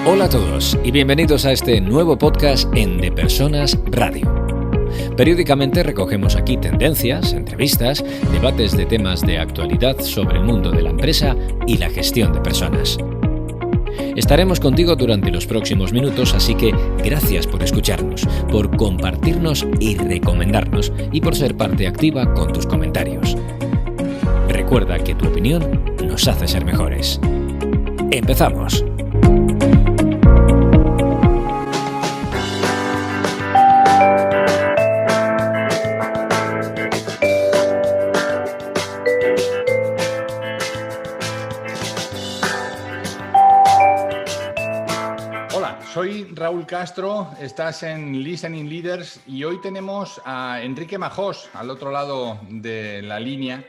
Hola a todos y bienvenidos a este nuevo podcast en De Personas Radio. Periódicamente recogemos aquí tendencias, entrevistas, debates de temas de actualidad sobre el mundo de la empresa y la gestión de personas. Estaremos contigo durante los próximos minutos, así que gracias por escucharnos, por compartirnos y recomendarnos y por ser parte activa con tus comentarios. Recuerda que tu opinión nos hace ser mejores. ¡Empezamos! Soy Raúl Castro, estás en Listening Leaders y hoy tenemos a Enrique Majós al otro lado de la línea,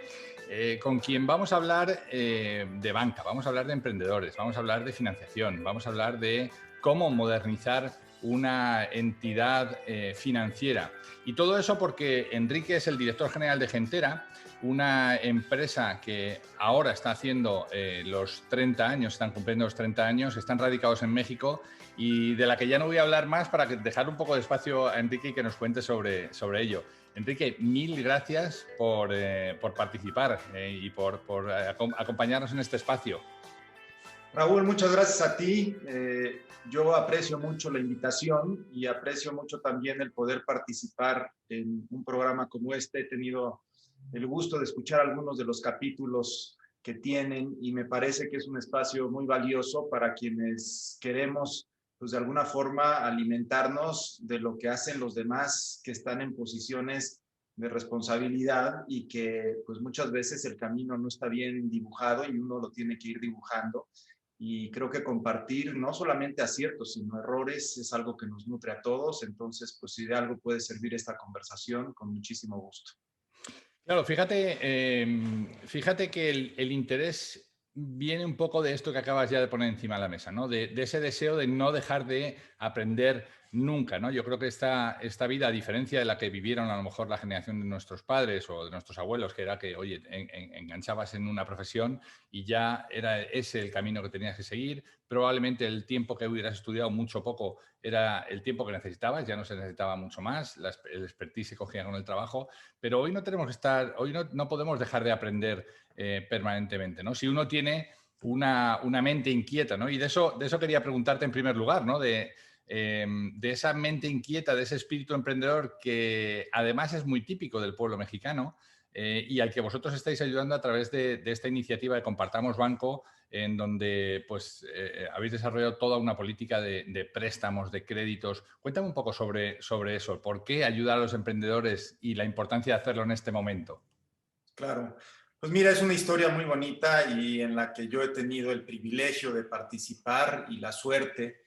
con quien vamos a hablar de banca, vamos a hablar de emprendedores, vamos a hablar de financiación, vamos a hablar de cómo modernizar una entidad financiera. Y todo eso porque Enrique es el director general de Gentera, una empresa que ahora está haciendo los 30 años, están cumpliendo los 30 años, están radicados en México y de la que ya no voy a hablar más para dejar un poco de espacio a Enrique y que nos cuente sobre ello. Enrique, mil gracias por participar y por acompañarnos en este espacio. Raúl, muchas gracias a ti. Yo aprecio mucho la invitación y aprecio mucho también el poder participar en un programa como este. He tenido el gusto de escuchar algunos de los capítulos que tienen y me parece que es un espacio muy valioso para quienes queremos, pues de alguna forma, alimentarnos de lo que hacen los demás que están en posiciones de responsabilidad y que pues muchas veces el camino no está bien dibujado y uno lo tiene que ir dibujando. Y creo que compartir no solamente aciertos, sino errores es algo que nos nutre a todos. Entonces, pues si de algo puede servir esta conversación, con muchísimo gusto. Claro, fíjate que el interés viene un poco de esto que acabas ya de poner encima de la mesa, ¿no? De ese deseo de no dejar de aprender nunca, ¿no? Yo creo que esta vida, a diferencia de la que vivieron a lo mejor la generación de nuestros padres o de nuestros abuelos, que era que, oye, enganchabas en una profesión y ya era ese el camino que tenías que seguir, probablemente el tiempo que hubieras estudiado, mucho o poco, era el tiempo que necesitabas, ya no se necesitaba mucho más, el expertise se cogía con el trabajo, pero hoy no tenemos que estar, hoy no podemos dejar de aprender permanentemente, ¿no? Si uno tiene una mente inquieta, ¿no? Y de eso quería preguntarte en primer lugar, ¿no? De esa mente inquieta, de ese espíritu emprendedor que además es muy típico del pueblo mexicano y al que vosotros estáis ayudando a través de esta iniciativa de Compartamos Banco, en donde pues, habéis desarrollado toda una política de préstamos, de créditos. Cuéntame un poco sobre eso. ¿Por qué ayudar a los emprendedores y la importancia de hacerlo en este momento? Claro. Pues mira, es una historia muy bonita y en la que yo he tenido el privilegio de participar y la suerte,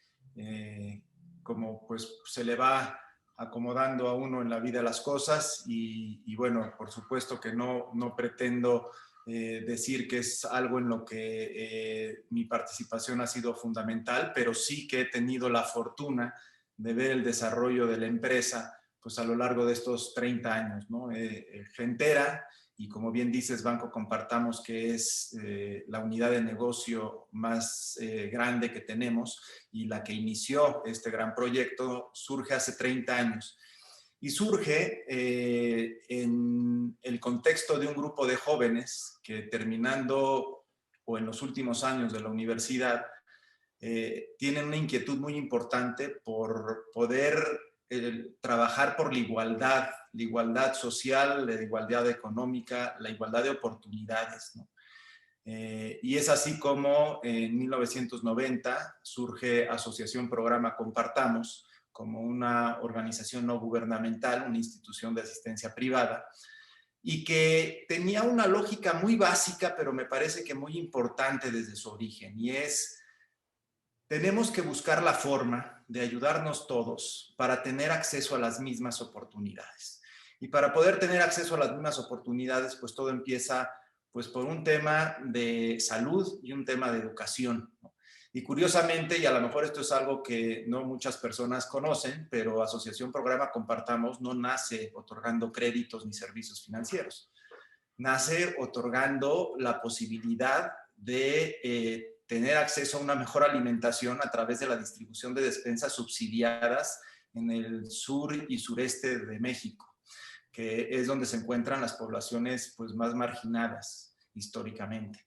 como pues se le va acomodando a uno en la vida las cosas y bueno, por supuesto que no pretendo decir que es algo en lo que mi participación ha sido fundamental, pero sí que he tenido la fortuna de ver el desarrollo de la empresa pues a lo largo de estos 30 años, ¿no? Gentera, y como bien dices, Banco Compartamos, que es la unidad de negocio más grande que tenemos y la que inició este gran proyecto, surge hace 30 años. Y surge en el contexto de un grupo de jóvenes que terminando o en los últimos años de la universidad tienen una inquietud muy importante por poder trabajar por la igualdad social, la igualdad económica, la igualdad de oportunidades, ¿no? Y es así como en 1990 surge Asociación Programa Compartamos, como una organización no gubernamental, una institución de asistencia privada, y que tenía una lógica muy básica, pero me parece que muy importante desde su origen, y es: tenemos que buscar la forma de ayudarnos todos para tener acceso a las mismas oportunidades. Y para poder tener acceso a las mismas oportunidades, pues todo empieza pues por un tema de salud y un tema de educación, ¿no? Y curiosamente, y a lo mejor esto es algo que no muchas personas conocen, pero Asociación Programa Compartamos no nace otorgando créditos ni servicios financieros. Nace otorgando la posibilidad de tener acceso a una mejor alimentación a través de la distribución de despensas subsidiadas en el sur y sureste de México, que es donde se encuentran las poblaciones pues, más marginadas históricamente.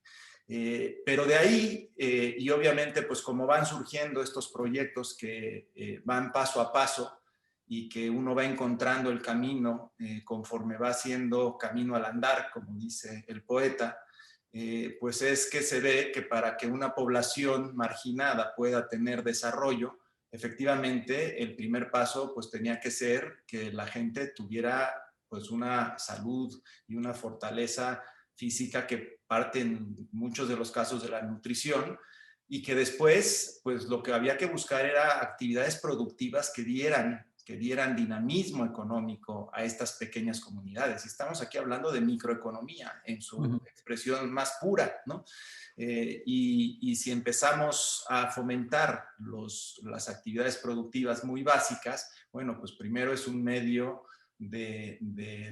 Pero de ahí, y obviamente pues como van surgiendo estos proyectos que van paso a paso y que uno va encontrando el camino conforme va haciendo camino al andar, como dice el poeta, pues es que se ve que para que una población marginada pueda tener desarrollo, efectivamente el primer paso pues tenía que ser que la gente tuviera pues una salud y una fortaleza física que parte en muchos de los casos de la nutrición, y que después pues lo que había que buscar era actividades productivas que dieran dinamismo económico a estas pequeñas comunidades. Estamos aquí hablando de microeconomía en su expresión más pura, ¿no? Y si empezamos a fomentar las actividades productivas muy básicas, bueno, pues primero es un medio de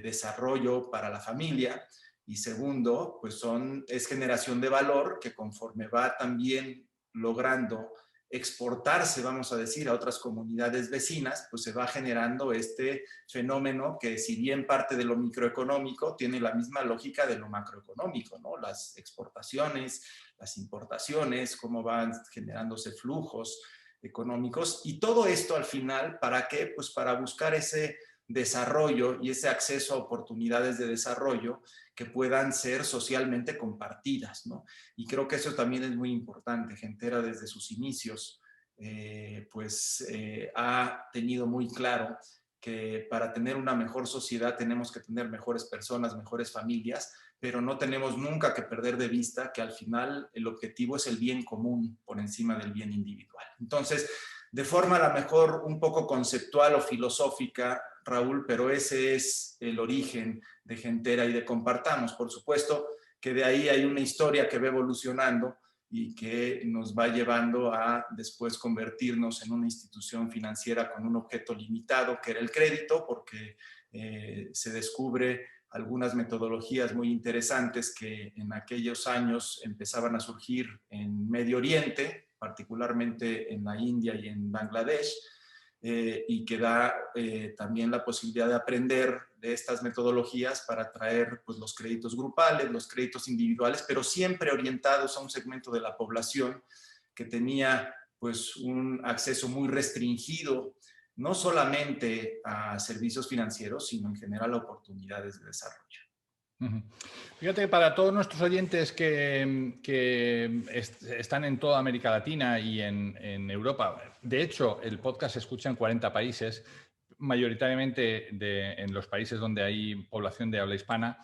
desarrollo para la familia, y segundo, pues es generación de valor que conforme va también logrando exportarse, vamos a decir, a otras comunidades vecinas, pues se va generando este fenómeno que, si bien parte de lo microeconómico, tiene la misma lógica de lo macroeconómico, ¿no? Las exportaciones, las importaciones, cómo van generándose flujos económicos, y todo esto al final, ¿para qué? Pues para buscar ese desarrollo y ese acceso a oportunidades de desarrollo que puedan ser socialmente compartidas, ¿no? Y creo que eso también es muy importante. Gentera desde sus inicios ha tenido muy claro que para tener una mejor sociedad tenemos que tener mejores personas, mejores familias, pero no tenemos nunca que perder de vista que al final el objetivo es el bien común por encima del bien individual. Entonces, de forma a lo mejor un poco conceptual o filosófica, Raúl, pero ese es el origen de Gentera y de Compartamos. Por supuesto que de ahí hay una historia que va evolucionando y que nos va llevando a después convertirnos en una institución financiera con un objeto limitado, que era el crédito, porque se descubre algunas metodologías muy interesantes que en aquellos años empezaban a surgir en Medio Oriente, particularmente en la India y en Bangladesh, y que da también la posibilidad de aprender de estas metodologías para traer pues, los créditos grupales, los créditos individuales, pero siempre orientados a un segmento de la población que tenía pues, un acceso muy restringido, no solamente a servicios financieros, sino en general a oportunidades de desarrollo. Fíjate que para todos nuestros oyentes que están en toda América Latina y en Europa, de hecho, el podcast se escucha en 40 países, mayoritariamente en los países donde hay población de habla hispana.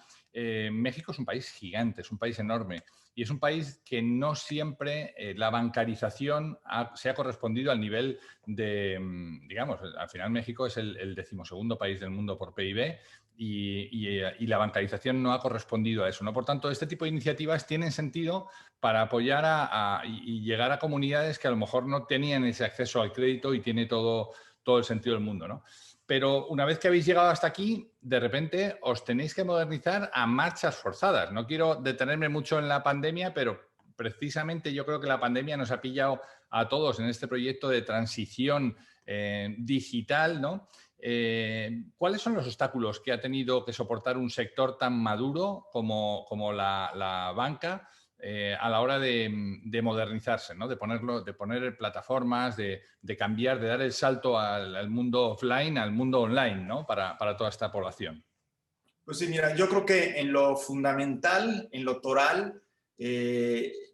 México es un país gigante, es un país enorme, y es un país que no siempre la bancarización se ha correspondido al nivel de, digamos, al final México es el 12º país del mundo por PIB, y la bancarización no ha correspondido a eso, ¿no? Por tanto, este tipo de iniciativas tienen sentido para apoyar y llegar a comunidades que a lo mejor no tenían ese acceso al crédito, y tiene todo el sentido del mundo, ¿no? Pero una vez que habéis llegado hasta aquí, de repente os tenéis que modernizar a marchas forzadas. No quiero detenerme mucho en la pandemia, pero precisamente yo creo que la pandemia nos ha pillado a todos en este proyecto de transición digital, ¿no? ¿Cuáles son los obstáculos que ha tenido que soportar un sector tan maduro como la banca a la hora de modernizarse, ¿no? De poner plataformas, de cambiar, de dar el salto al mundo offline, al mundo online, ¿no? Para toda esta población? Pues sí, mira, yo creo que en lo fundamental, en lo toral,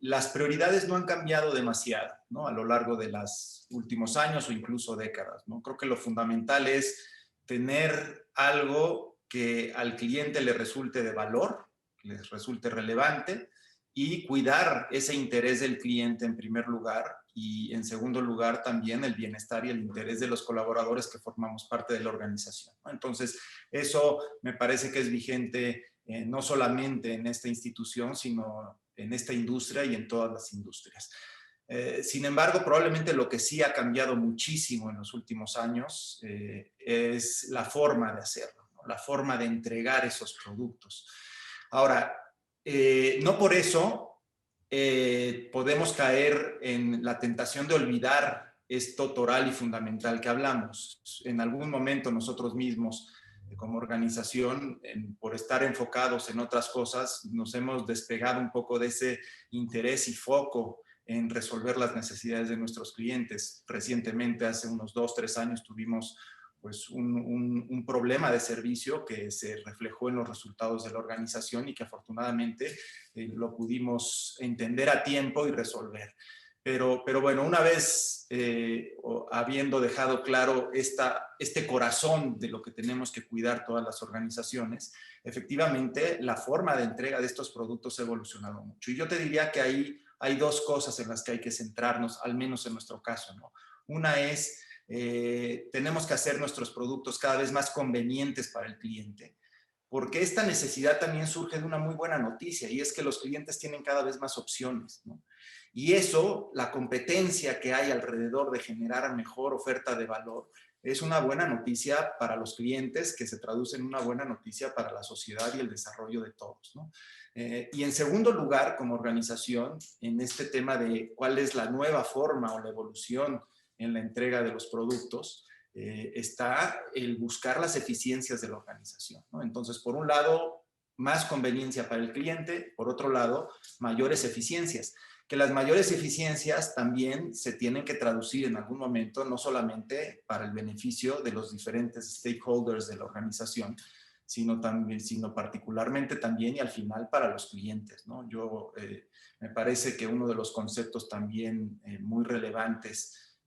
las prioridades no han cambiado demasiado, ¿no? A lo largo de los últimos años o incluso décadas, ¿no? Creo que lo fundamental es tener algo que al cliente le resulte de valor, que les resulte relevante, y cuidar ese interés del cliente en primer lugar, y en segundo lugar también el bienestar y el interés de los colaboradores que formamos parte de la organización, ¿no? Entonces, eso me parece que es vigente no solamente en esta institución, sino en esta industria y en todas las industrias. Sin embargo, probablemente lo que sí ha cambiado muchísimo en los últimos años es la forma de hacerlo, ¿no? La forma de entregar esos productos. Ahora, no por eso podemos caer en la tentación de olvidar esto toral y fundamental que hablamos. En algún momento nosotros mismos, como organización, por estar enfocados en otras cosas, nos hemos despegado un poco de ese interés y foco en resolver las necesidades de nuestros clientes. Recientemente, hace unos 2, 3 años, tuvimos pues un problema de servicio que se reflejó en los resultados de la organización y que afortunadamente lo pudimos entender a tiempo y resolver. Pero bueno, una vez habiendo dejado claro este corazón de lo que tenemos que cuidar todas las organizaciones, efectivamente la forma de entrega de estos productos ha evolucionado mucho. Y yo te diría que ahí hay 2 cosas en las que hay que centrarnos, al menos en nuestro caso, ¿no? Una es, tenemos que hacer nuestros productos cada vez más convenientes para el cliente, porque esta necesidad también surge de una muy buena noticia, y es que los clientes tienen cada vez más opciones, ¿no? Y eso, la competencia que hay alrededor de generar mejor oferta de valor, es una buena noticia para los clientes, que se traduce en una buena noticia para la sociedad y el desarrollo de todos, ¿no? Y en segundo lugar, como organización, en este tema de cuál es la nueva forma o la evolución en la entrega de los productos, está el buscar las eficiencias de la organización, ¿no? Entonces, por un lado, más conveniencia para el cliente, por otro lado, mayores eficiencias. Que las mayores eficiencias también se tienen que traducir en algún momento, no solamente para el beneficio de los diferentes stakeholders de la organización, sino particularmente también y al final para los clientes, ¿no? Me parece que uno de los conceptos también muy relevantes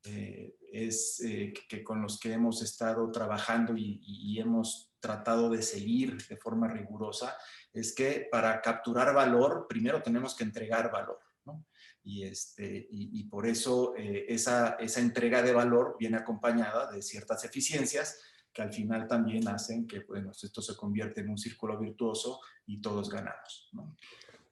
es que con los que hemos estado trabajando y hemos tratado de seguir de forma rigurosa, es que para capturar valor, primero tenemos que entregar valor, ¿no? Y por eso esa entrega de valor viene acompañada de ciertas eficiencias que al final también hacen que, bueno, esto se convierte en un círculo virtuoso y todos ganamos, ¿no?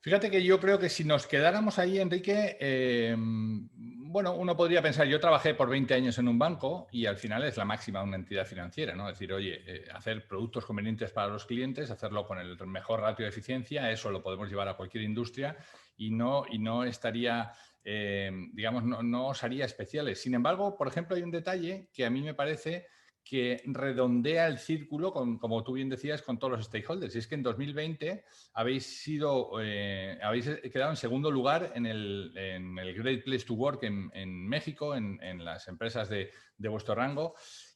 Fíjate que yo creo que si nos quedáramos ahí, Enrique, bueno, uno podría pensar, yo trabajé por 20 años en un banco y al final es la máxima de una entidad financiera, ¿no? Es decir, oye, hacer productos convenientes para los clientes, hacerlo con el mejor ratio de eficiencia, eso lo podemos llevar a cualquier industria y no estaría, digamos, no os haría especiales. Sin embargo, por ejemplo, hay un detalle que a mí me parece que redondea el círculo, como tú bien decías, con todos los stakeholders. Y es que en 2020 habéis quedado en segundo lugar en el Great Place to Work en México, en las empresas de vuestro rango.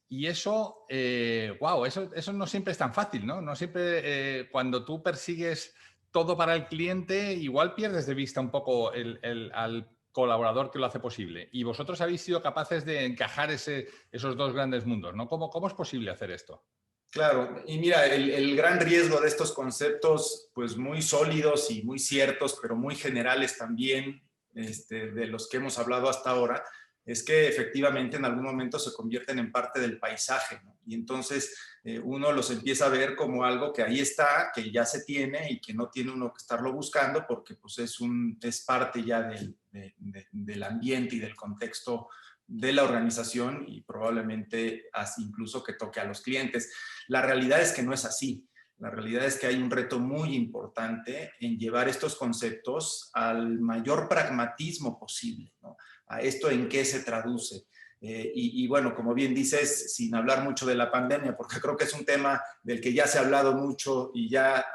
Y eso, eso no siempre es tan fácil, ¿no? No siempre, cuando tú persigues todo para el cliente, igual pierdes de vista un poco al colaborador que lo hace posible. Y vosotros habéis sido capaces de encajar esos 2 grandes mundos, ¿no? ¿Cómo es posible hacer esto? Claro, y mira, el gran riesgo de estos conceptos, pues muy sólidos y muy ciertos, pero muy generales también, de los que hemos hablado hasta ahora, es que efectivamente en algún momento se convierten en parte del paisaje, ¿no? Y entonces uno los empieza a ver como algo que ahí está, que ya se tiene y que no tiene uno que estarlo buscando porque pues es parte ya del ambiente y del contexto de la organización y probablemente incluso que toque a los clientes. La realidad es que no es así. La realidad es que hay un reto muy importante en llevar estos conceptos al mayor pragmatismo posible, ¿no? A esto en qué se traduce. Y bueno, como bien dices, sin hablar mucho de la pandemia, porque creo que es un tema del que ya se ha hablado mucho y ya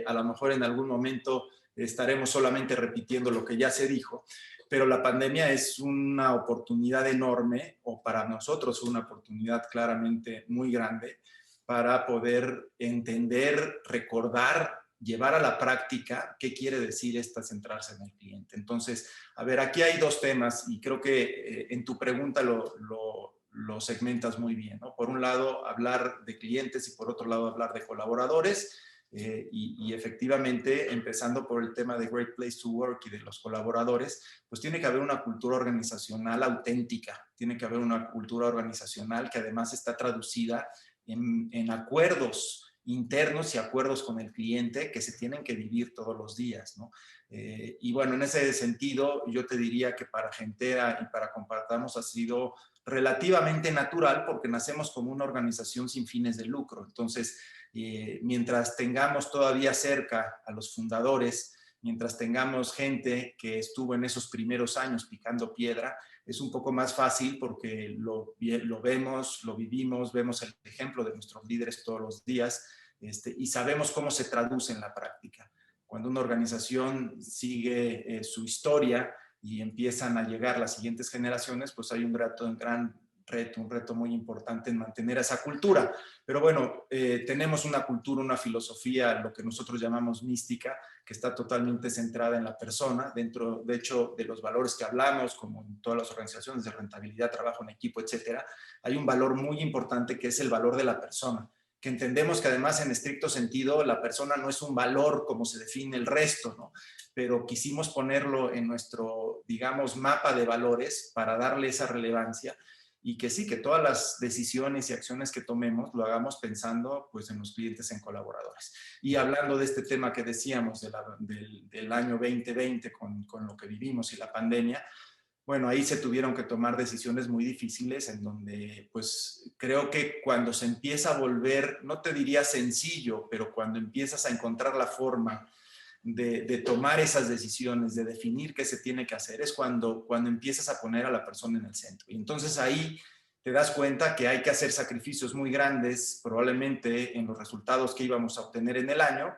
a lo mejor en algún momento estaremos solamente repitiendo lo que ya se dijo, pero la pandemia es una oportunidad enorme, o para nosotros una oportunidad claramente muy grande, para poder entender, recordar, llevar a la práctica qué quiere decir centrarse en el cliente. Entonces, a ver, aquí hay 2 temas y creo que en tu pregunta lo segmentas muy bien, ¿no? Por un lado, hablar de clientes y por otro lado, hablar de colaboradores. Y efectivamente, empezando por el tema de Great Place to Work y de los colaboradores, pues tiene que haber una cultura organizacional auténtica, tiene que haber una cultura organizacional que además está traducida en acuerdos internos y acuerdos con el cliente que se tienen que vivir todos los días, ¿no? Y bueno, en ese sentido, yo te diría que para Gentera y para Compartamos ha sido relativamente natural porque nacemos como una organización sin fines de lucro. Entonces, mientras tengamos todavía cerca a los fundadores mientras tengamos gente que estuvo en esos primeros años picando piedra, es un poco más fácil porque lo vemos, lo vivimos, vemos el ejemplo de nuestros líderes todos los días, y sabemos cómo se traduce en la práctica. Cuando una organización sigue su historia y empiezan a llegar las siguientes generaciones, pues hay un gran reto, un reto muy importante en mantener esa cultura. Pero bueno, tenemos una cultura, una filosofía, lo que nosotros llamamos mística, que está totalmente centrada en la persona, dentro, de hecho, de los valores que hablamos, como en todas las organizaciones de rentabilidad, trabajo en equipo, etcétera, hay un valor muy importante que es el valor de la persona, que entendemos que además en estricto sentido la persona no es un valor como se define el resto, ¿no? Pero quisimos ponerlo en nuestro, digamos, mapa de valores para darle esa relevancia y que sí, que todas las decisiones y acciones que tomemos lo hagamos pensando pues en los clientes, en colaboradores. Y hablando de este tema que decíamos del año 2020 con lo que vivimos y la pandemia, bueno, ahí se tuvieron que tomar decisiones muy difíciles en donde, pues, creo que cuando se empieza a volver, no te diría sencillo, pero cuando empiezas a encontrar la forma de tomar esas decisiones, de definir qué se tiene que hacer, es cuando empiezas a poner a la persona en el centro. Y entonces ahí te das cuenta que hay que hacer sacrificios muy grandes, probablemente en los resultados que íbamos a obtener en el año,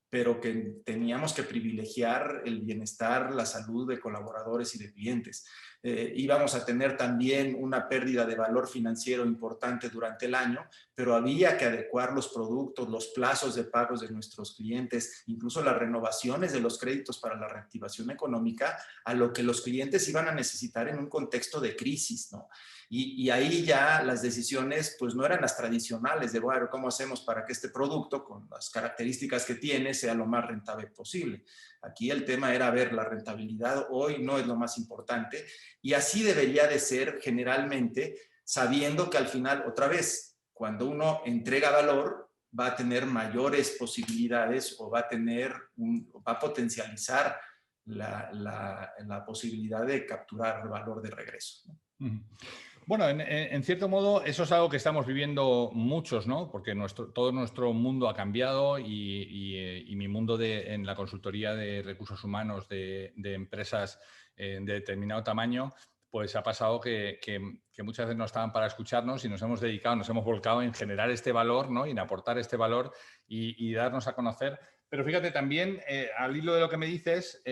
pero que teníamos que privilegiar el bienestar, la salud de colaboradores y de clientes. Íbamos a tener también una pérdida de valor financiero importante durante el año, pero había que adecuar los productos, los plazos de pagos de nuestros clientes, incluso las renovaciones de los créditos para la reactivación económica, a lo que los clientes iban a necesitar en un contexto de crisis, ¿no? Y ahí ya las decisiones pues no eran las tradicionales de, bueno, ¿cómo hacemos para que este producto con las características que tiene sea lo más rentable posible? Aquí el tema era ver la rentabilidad, hoy no es lo más importante y así debería de ser generalmente, sabiendo que al final, otra vez, cuando uno entrega valor, va a tener mayores posibilidades o va a potencializar la posibilidad de capturar valor de regreso, ¿no? Bueno, en cierto modo eso es algo que estamos viviendo muchos, ¿no? Porque todo nuestro mundo ha cambiado y mi mundo en la consultoría de recursos humanos de empresas de determinado tamaño, pues ha pasado que muchas veces no estaban para escucharnos y nos hemos dedicado, nos hemos volcado en generar este valor, ¿no? Y en aportar este valor y darnos a conocer. Pero fíjate también, al hilo de lo que me dices,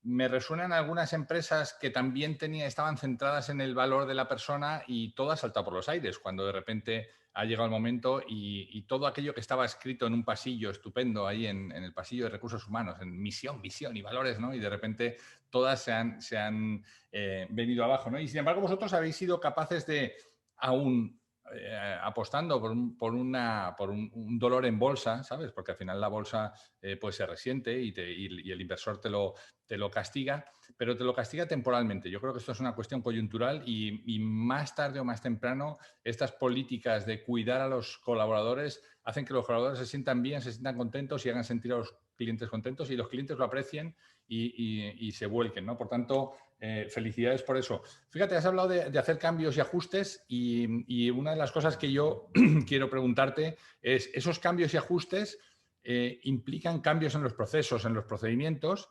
me resuenan algunas empresas que también estaban centradas en el valor de la persona y todo ha saltado por los aires cuando de repente ha llegado el momento y todo aquello que estaba escrito en un pasillo estupendo ahí en el pasillo de recursos humanos, en misión, visión y valores, ¿no? Y de repente todas se han venido abajo, ¿no? Y sin embargo vosotros habéis sido capaces de aún apostando por un dolor en bolsa, ¿sabes? Porque al final la bolsa pues se resiente y el inversor te lo castiga, pero te lo castiga temporalmente. Yo creo que esto es una cuestión coyuntural y más tarde o más temprano estas políticas de cuidar a los colaboradores hacen que los colaboradores se sientan bien, se sientan contentos y hagan sentir a los clientes contentos y los clientes lo aprecien y se vuelquen, ¿no? Por tanto, felicidades por eso. Fíjate, has hablado de hacer cambios y ajustes y una de las cosas que yo quiero preguntarte es, ¿esos cambios y ajustes implican cambios en los procesos, en los procedimientos,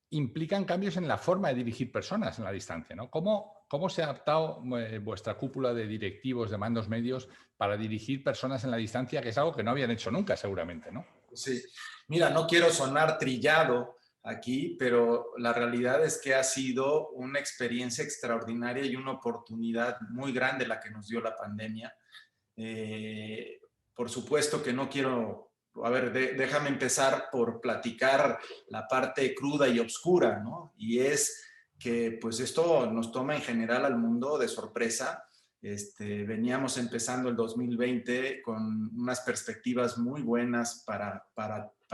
implican cambios en la forma de dirigir personas en la distancia, ¿no? ¿Cómo se ha adaptado vuestra cúpula de directivos, de mandos medios para dirigir personas en la distancia, que es algo que no habían hecho nunca seguramente, ¿no? Sí, mira, no quiero sonar trillado aquí, pero la realidad es que ha sido una experiencia extraordinaria y una oportunidad muy grande la que nos dio la pandemia. Por supuesto que no quiero, a ver, déjame empezar por platicar la parte cruda y oscura, ¿no? Y es que pues esto nos toma en general al mundo de sorpresa. Veníamos empezando el 2020 con unas perspectivas muy buenas para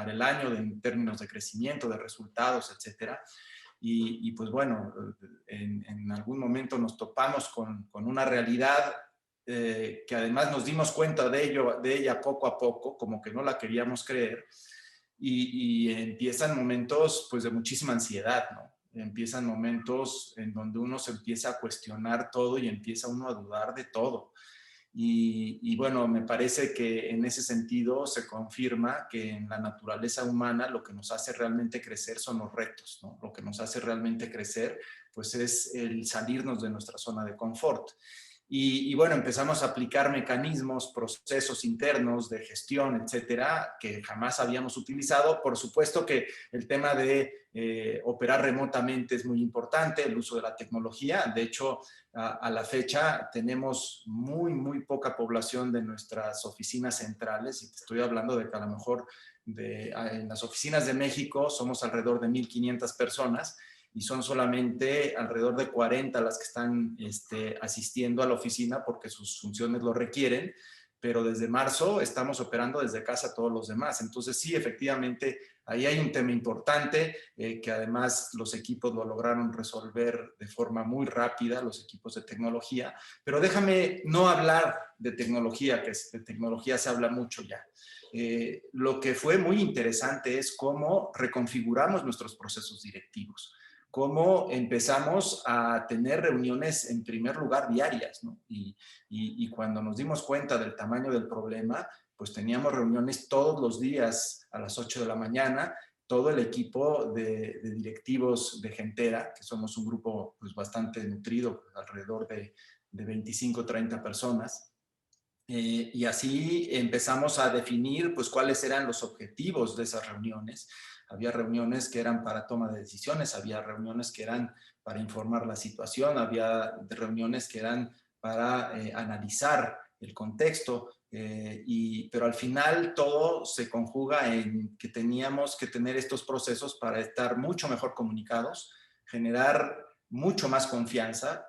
el año en términos de crecimiento, de resultados, etcétera. Y pues bueno, en algún momento nos topamos con una realidad que además nos dimos cuenta de ella poco a poco, como que no la queríamos creer, y empiezan momentos pues de muchísima ansiedad, ¿no? Empiezan momentos en donde uno se empieza a cuestionar todo y empieza uno a dudar de todo. Y bueno, me parece que en ese sentido se confirma que en la naturaleza humana lo que nos hace realmente crecer son los retos, ¿no? Lo que nos hace realmente crecer pues es el salirnos de nuestra zona de confort. Y bueno, empezamos a aplicar mecanismos, procesos internos de gestión, etcétera, que jamás habíamos utilizado. Por supuesto que el tema de operar remotamente es muy importante, el uso de la tecnología. De hecho, a la fecha tenemos muy poca población de nuestras oficinas centrales, y te estoy hablando de que a lo mejor en las oficinas de México somos alrededor de 1,500 personas, y son solamente alrededor de 40 las que están asistiendo a la oficina porque sus funciones lo requieren, pero desde marzo estamos operando desde casa todos los demás. Entonces sí, efectivamente, ahí hay un tema importante que además los equipos lo lograron resolver de forma muy rápida, los equipos de tecnología, pero déjame no hablar de tecnología, que de tecnología se habla mucho ya. Lo que fue muy interesante es cómo reconfiguramos nuestros procesos directivos, cómo empezamos a tener reuniones en primer lugar diarias, ¿no? Y cuando nos dimos cuenta del tamaño del problema, pues teníamos reuniones todos los días a las 8 de la mañana, todo el equipo de directivos de Gentera, que somos un grupo pues bastante nutrido, alrededor de 25, 30 personas. Y así empezamos a definir pues cuáles eran los objetivos de esas reuniones. Había reuniones que eran para toma de decisiones, había reuniones que eran para informar la situación, había reuniones que eran para analizar el contexto, pero al final todo se conjuga en que teníamos que tener estos procesos para estar mucho mejor comunicados, generar mucho más confianza.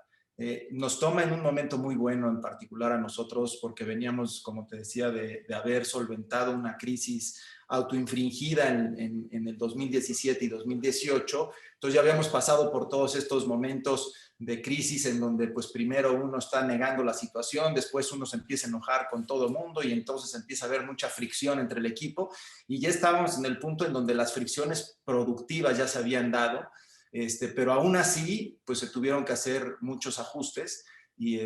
Nos toma en un momento muy bueno, en particular a nosotros, porque veníamos, como te decía, de haber solventado una crisis autoinfringida en el 2017 y 2018. Entonces ya habíamos pasado por todos estos momentos de crisis en donde pues primero uno está negando la situación, después uno se empieza a enojar con todo el mundo y entonces empieza a haber mucha fricción entre el equipo, y ya estábamos en el punto en donde las fricciones productivas ya se habían dado. Pero aún así, pues se tuvieron que hacer muchos ajustes y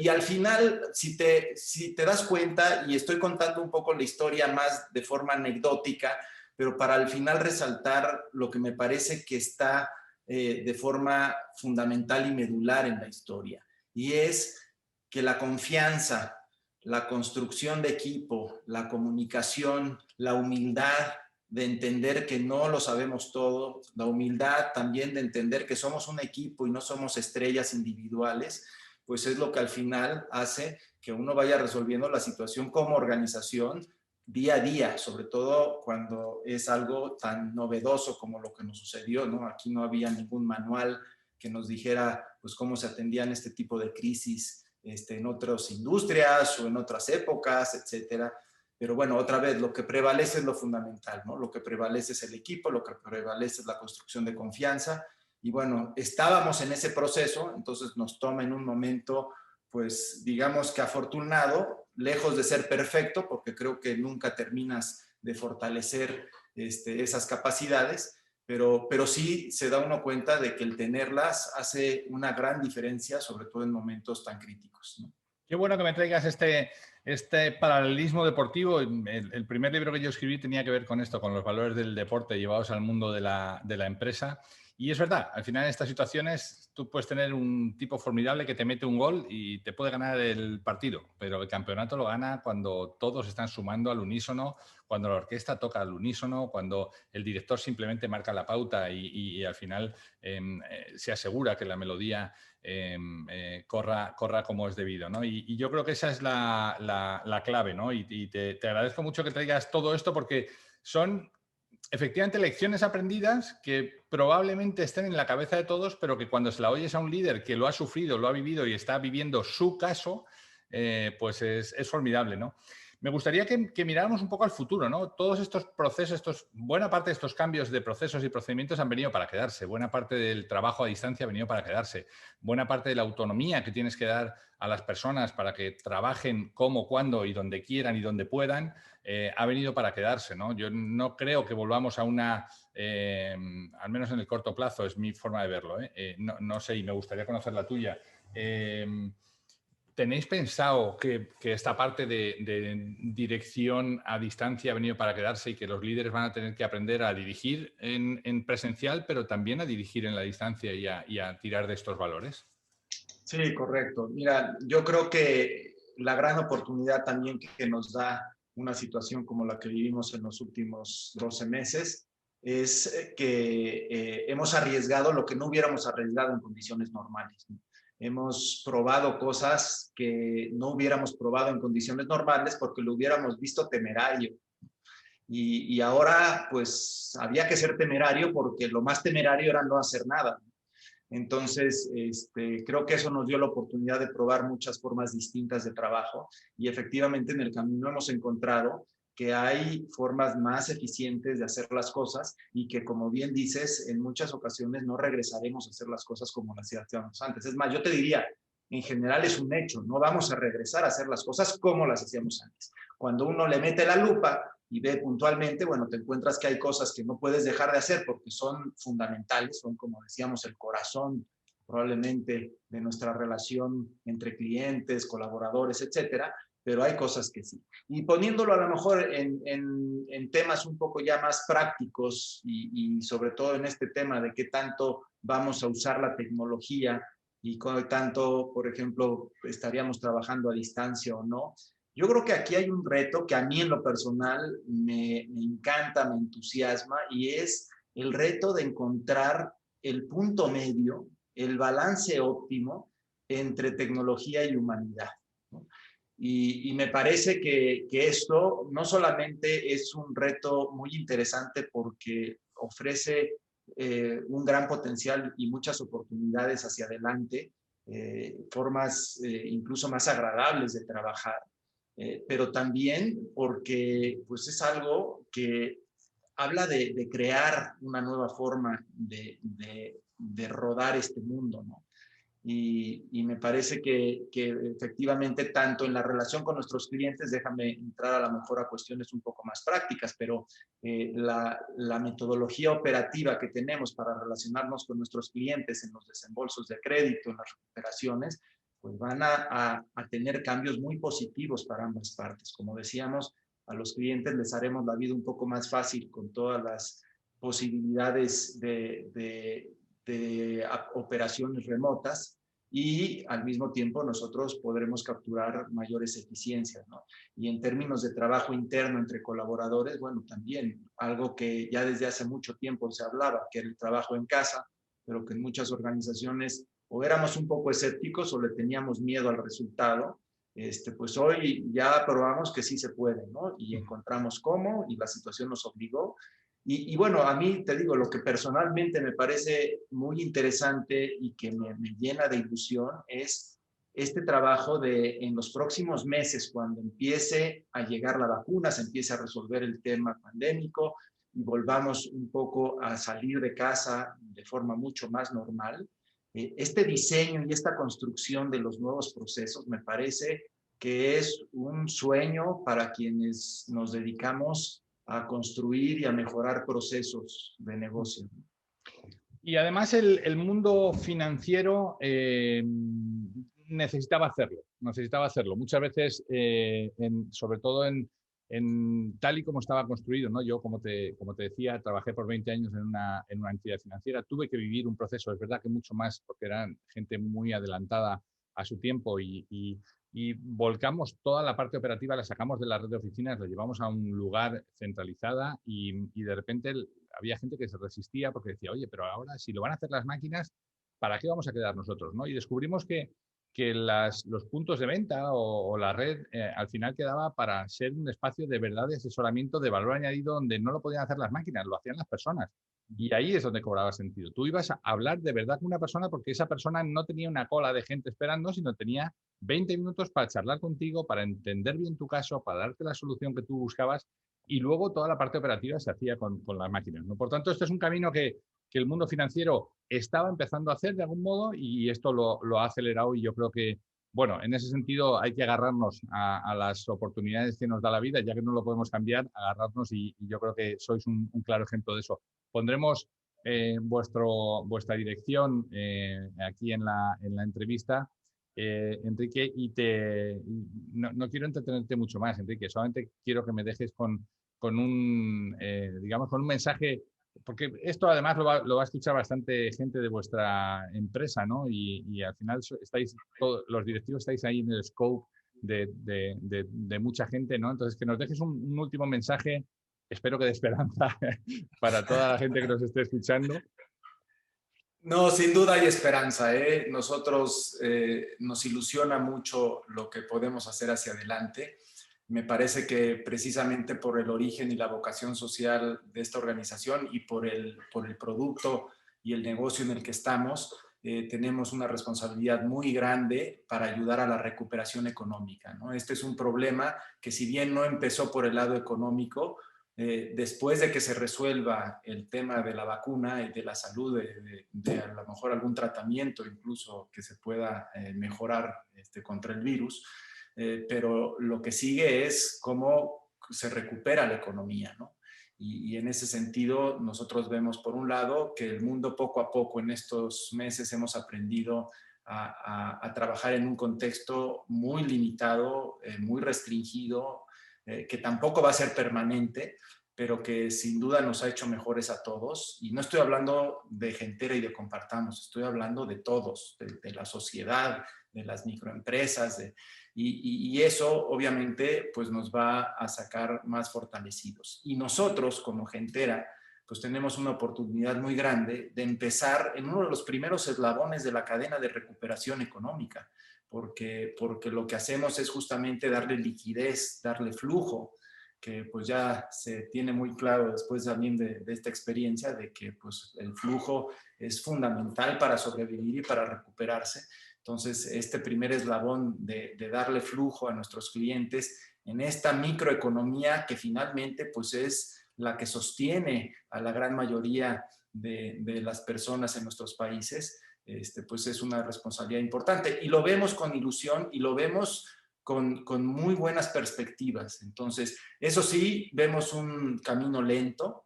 al final, si te das cuenta, y estoy contando un poco la historia más de forma anecdótica, pero para al final resaltar lo que me parece que está de forma fundamental y medular en la historia, y es que la confianza, la construcción de equipo, la comunicación, la humildad de entender que no lo sabemos todo, la humildad también de entender que somos un equipo y no somos estrellas individuales, pues es lo que al final hace que uno vaya resolviendo la situación como organización día a día, sobre todo cuando es algo tan novedoso como lo que nos sucedió, ¿no? Aquí no había ningún manual que nos dijera pues cómo se atendían este tipo de crisis en otras industrias o en otras épocas, etcétera. Pero bueno, otra vez, lo que prevalece es lo fundamental, ¿no? Lo que prevalece es el equipo, lo que prevalece es la construcción de confianza. Y bueno, estábamos en ese proceso, entonces nos toma en un momento, pues digamos que afortunado, lejos de ser perfecto, porque creo que nunca terminas de fortalecer esas capacidades, pero sí se da uno cuenta de que el tenerlas hace una gran diferencia, sobre todo en momentos tan críticos, ¿no? Qué bueno que me traigas este paralelismo deportivo. El primer libro que yo escribí tenía que ver con esto, con los valores del deporte llevados al mundo de la empresa. Y es verdad, al final en estas situaciones tú puedes tener un tipo formidable que te mete un gol y te puede ganar el partido, pero el campeonato lo gana cuando todos están sumando al unísono, cuando la orquesta toca al unísono, cuando el director simplemente marca la pauta y al final se asegura que la melodía corra como es debido, ¿no? Y yo creo que esa es la clave, ¿no? Y te agradezco mucho que traigas todo esto porque son efectivamente lecciones aprendidas que probablemente estén en la cabeza de todos, pero que cuando se la oyes a un líder que lo ha sufrido, lo ha vivido y está viviendo su caso, pues es formidable, ¿no? Me gustaría que miráramos un poco al futuro, ¿no? Todos estos procesos, buena parte de estos cambios de procesos y procedimientos han venido para quedarse. Buena parte del trabajo a distancia ha venido para quedarse. Buena parte de la autonomía que tienes que dar a las personas para que trabajen como, cuando y donde quieran y donde puedan, ha venido para quedarse, ¿no? Yo no creo que volvamos a una, al menos en el corto plazo, es mi forma de verlo, no sé, y me gustaría conocer la tuya. ¿Tenéis pensado que esta parte de dirección a distancia ha venido para quedarse y que los líderes van a tener que aprender a dirigir en presencial, pero también a dirigir en la distancia y a tirar de estos valores? Sí, correcto. Mira, yo creo que la gran oportunidad también que nos da una situación como la que vivimos en los últimos 12 meses es que hemos arriesgado lo que no hubiéramos arriesgado en condiciones normales, ¿no? Hemos probado cosas que no hubiéramos probado en condiciones normales porque lo hubiéramos visto temerario. Y ahora, pues, había que ser temerario porque lo más temerario era no hacer nada. Entonces, creo que eso nos dio la oportunidad de probar muchas formas distintas de trabajo y efectivamente en el camino hemos encontrado que hay formas más eficientes de hacer las cosas y que, como bien dices, en muchas ocasiones no regresaremos a hacer las cosas como las hacíamos antes. Es más, yo te diría, en general es un hecho, no vamos a regresar a hacer las cosas como las hacíamos antes. Cuando uno le mete la lupa y ve puntualmente, bueno, te encuentras que hay cosas que no puedes dejar de hacer porque son fundamentales, son, como decíamos, el corazón probablemente de nuestra relación entre clientes, colaboradores, etcétera, pero hay cosas que sí. Y poniéndolo a lo mejor en temas un poco ya más prácticos y sobre todo en este tema de qué tanto vamos a usar la tecnología y con tanto, por ejemplo, estaríamos trabajando a distancia o no. Yo creo que aquí hay un reto que a mí en lo personal me encanta, me entusiasma y es el reto de encontrar el punto medio, el balance óptimo entre tecnología y humanidad, ¿no? Y me parece que esto no solamente es un reto muy interesante porque ofrece un gran potencial y muchas oportunidades hacia adelante, formas incluso más agradables de trabajar, pero también porque pues, es algo que habla de crear una nueva forma de rodar este mundo, ¿no? Y me parece que efectivamente tanto en la relación con nuestros clientes, déjame entrar a lo mejor a cuestiones un poco más prácticas, pero la metodología operativa que tenemos para relacionarnos con nuestros clientes en los desembolsos de crédito, en las recuperaciones, pues van a tener cambios muy positivos para ambas partes. Como decíamos, a los clientes les haremos la vida un poco más fácil con todas las posibilidades de operaciones remotas y al mismo tiempo nosotros podremos capturar mayores eficiencias, ¿no? Y en términos de trabajo interno entre colaboradores, bueno, también algo que ya desde hace mucho tiempo se hablaba, que era el trabajo en casa, pero que en muchas organizaciones o éramos un poco escépticos o le teníamos miedo al resultado. Pues hoy ya probamos que sí se puede, ¿no? Y encontramos cómo y la situación nos obligó. Y bueno, a mí te digo, lo que personalmente me parece muy interesante y que me llena de ilusión es este trabajo de en los próximos meses, cuando empiece a llegar la vacuna, se empiece a resolver el tema pandémico y volvamos un poco a salir de casa de forma mucho más normal, este diseño y esta construcción de los nuevos procesos me parece que es un sueño para quienes nos dedicamos a construir y a mejorar procesos de negocio. Y además el mundo financiero necesitaba hacerlo. Muchas veces, sobre todo en tal y como estaba construido, ¿no? Yo, como te decía, trabajé por 20 años en una entidad financiera. Tuve que vivir un proceso, es verdad que mucho más, porque eran gente muy adelantada a su tiempo y volcamos toda la parte operativa, la sacamos de la red de oficinas, la llevamos a un lugar centralizada y de repente había gente que se resistía porque decía, oye, pero ahora si lo van a hacer las máquinas, ¿para qué vamos a quedar nosotros, ¿no? Y descubrimos que los puntos de venta o la red al final quedaba para ser un espacio de verdad de asesoramiento de valor añadido donde no lo podían hacer las máquinas, lo hacían las personas. Y ahí es donde cobraba sentido. Tú ibas a hablar de verdad con una persona porque esa persona no tenía una cola de gente esperando, sino tenía 20 minutos para charlar contigo, para entender bien tu caso, para darte la solución que tú buscabas y luego toda la parte operativa se hacía con las máquinas, ¿no? Por tanto, esto es un camino que el mundo financiero estaba empezando a hacer de algún modo y esto lo ha acelerado y yo creo que, bueno, en ese sentido hay que agarrarnos a las oportunidades que nos da la vida, ya que no lo podemos cambiar, agarrarnos y yo creo que sois un claro ejemplo de eso. Pondremos vuestra dirección aquí en la entrevista Enrique, no quiero entretenerte mucho más, Enrique, solamente quiero que me dejes con un mensaje, porque esto además lo va a escuchar bastante gente de vuestra empresa, ¿no? Y al final los directivos estáis ahí en el scope de mucha gente, ¿no? Entonces, que nos dejes un último mensaje, espero que de esperanza para toda la gente que nos esté escuchando. No, sin duda hay esperanza, ¿eh? Nosotros nos ilusiona mucho lo que podemos hacer hacia adelante. Me parece que precisamente por el origen y la vocación social de esta organización y por el producto y el negocio en el que estamos, tenemos una responsabilidad muy grande para ayudar a la recuperación económica, ¿no? Este es un problema que, si bien no empezó por el lado económico, después de que se resuelva el tema de la vacuna y de la salud, de a lo mejor algún tratamiento incluso que se pueda mejorar contra el virus, pero lo que sigue es cómo se recupera la economía, ¿no? Y en ese sentido nosotros vemos, por un lado, que el mundo poco a poco en estos meses hemos aprendido a trabajar en un contexto muy limitado, muy restringido, que tampoco va a ser permanente, pero que sin duda nos ha hecho mejores a todos. Y no estoy hablando de Gentera y de Compartamos, estoy hablando de todos, de la sociedad, de las microempresas, y eso obviamente pues nos va a sacar más fortalecidos. Y nosotros como Gentera pues tenemos una oportunidad muy grande de empezar en uno de los primeros eslabones de la cadena de recuperación económica, porque lo que hacemos es justamente darle liquidez, darle flujo, que pues ya se tiene muy claro después también de esta experiencia, de que pues el flujo es fundamental para sobrevivir y para recuperarse. Entonces, este primer eslabón de darle flujo a nuestros clientes en esta microeconomía que finalmente pues es la que sostiene a la gran mayoría de las personas en nuestros países, pues es una responsabilidad importante. Y lo vemos con ilusión y lo vemos con muy buenas perspectivas. Entonces, eso sí, vemos un camino lento,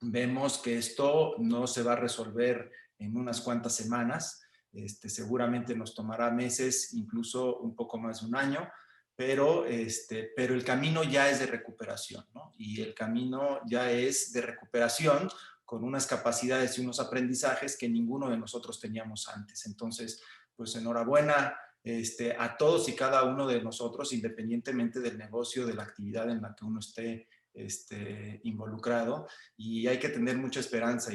vemos que esto no se va a resolver en unas cuantas semanas, seguramente nos tomará meses, incluso un poco más de un año, pero el camino ya es de recuperación, ¿no? Y el camino ya es de recuperación con unas capacidades y unos aprendizajes que ninguno de nosotros teníamos antes. Entonces, pues enhorabuena a todos y cada uno de nosotros, independientemente del negocio, de la actividad en la que uno esté involucrado, y hay que tener mucha esperanza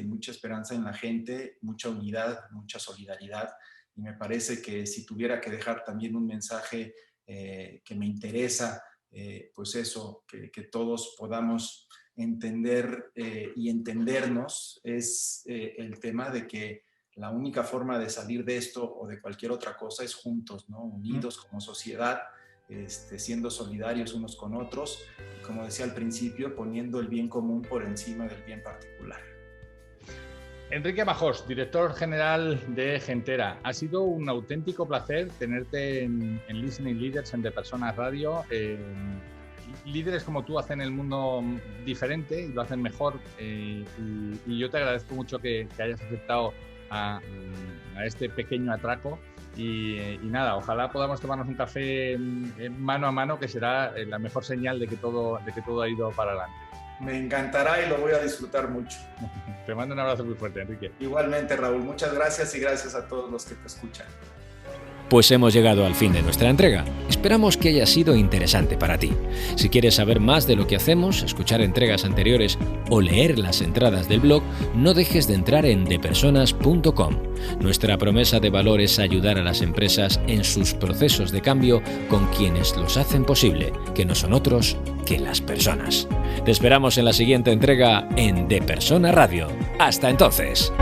en la gente, mucha unidad, mucha solidaridad, y me parece que si tuviera que dejar también un mensaje que me interesa, pues eso, que todos podamos entender y entendernos, es el tema de que la única forma de salir de esto o de cualquier otra cosa es juntos, ¿no? Unidos como sociedad, siendo solidarios unos con otros, y como decía al principio, poniendo el bien común por encima del bien particular. Enrique Majós, director general de Gentera, ha sido un auténtico placer tenerte en Listening Leaders, en De Personas Radio. Líderes como tú hacen el mundo diferente y lo hacen mejor, y yo te agradezco mucho que hayas aceptado a este pequeño atraco. Y nada, ojalá podamos tomarnos un café mano a mano, que será la mejor señal de que todo ha ido para adelante. Me encantará y lo voy a disfrutar mucho. Te mando un abrazo muy fuerte, Enrique. Igualmente, Raúl, muchas gracias, y gracias a todos los que te escuchan. Pues hemos llegado al fin de nuestra entrega. Esperamos que haya sido interesante para ti. Si quieres saber más de lo que hacemos, escuchar entregas anteriores o leer las entradas del blog, no dejes de entrar en depersonas.com. Nuestra promesa de valor es ayudar a las empresas en sus procesos de cambio con quienes los hacen posible, que no son otros que las personas. Te esperamos en la siguiente entrega en De Persona Radio. ¡Hasta entonces!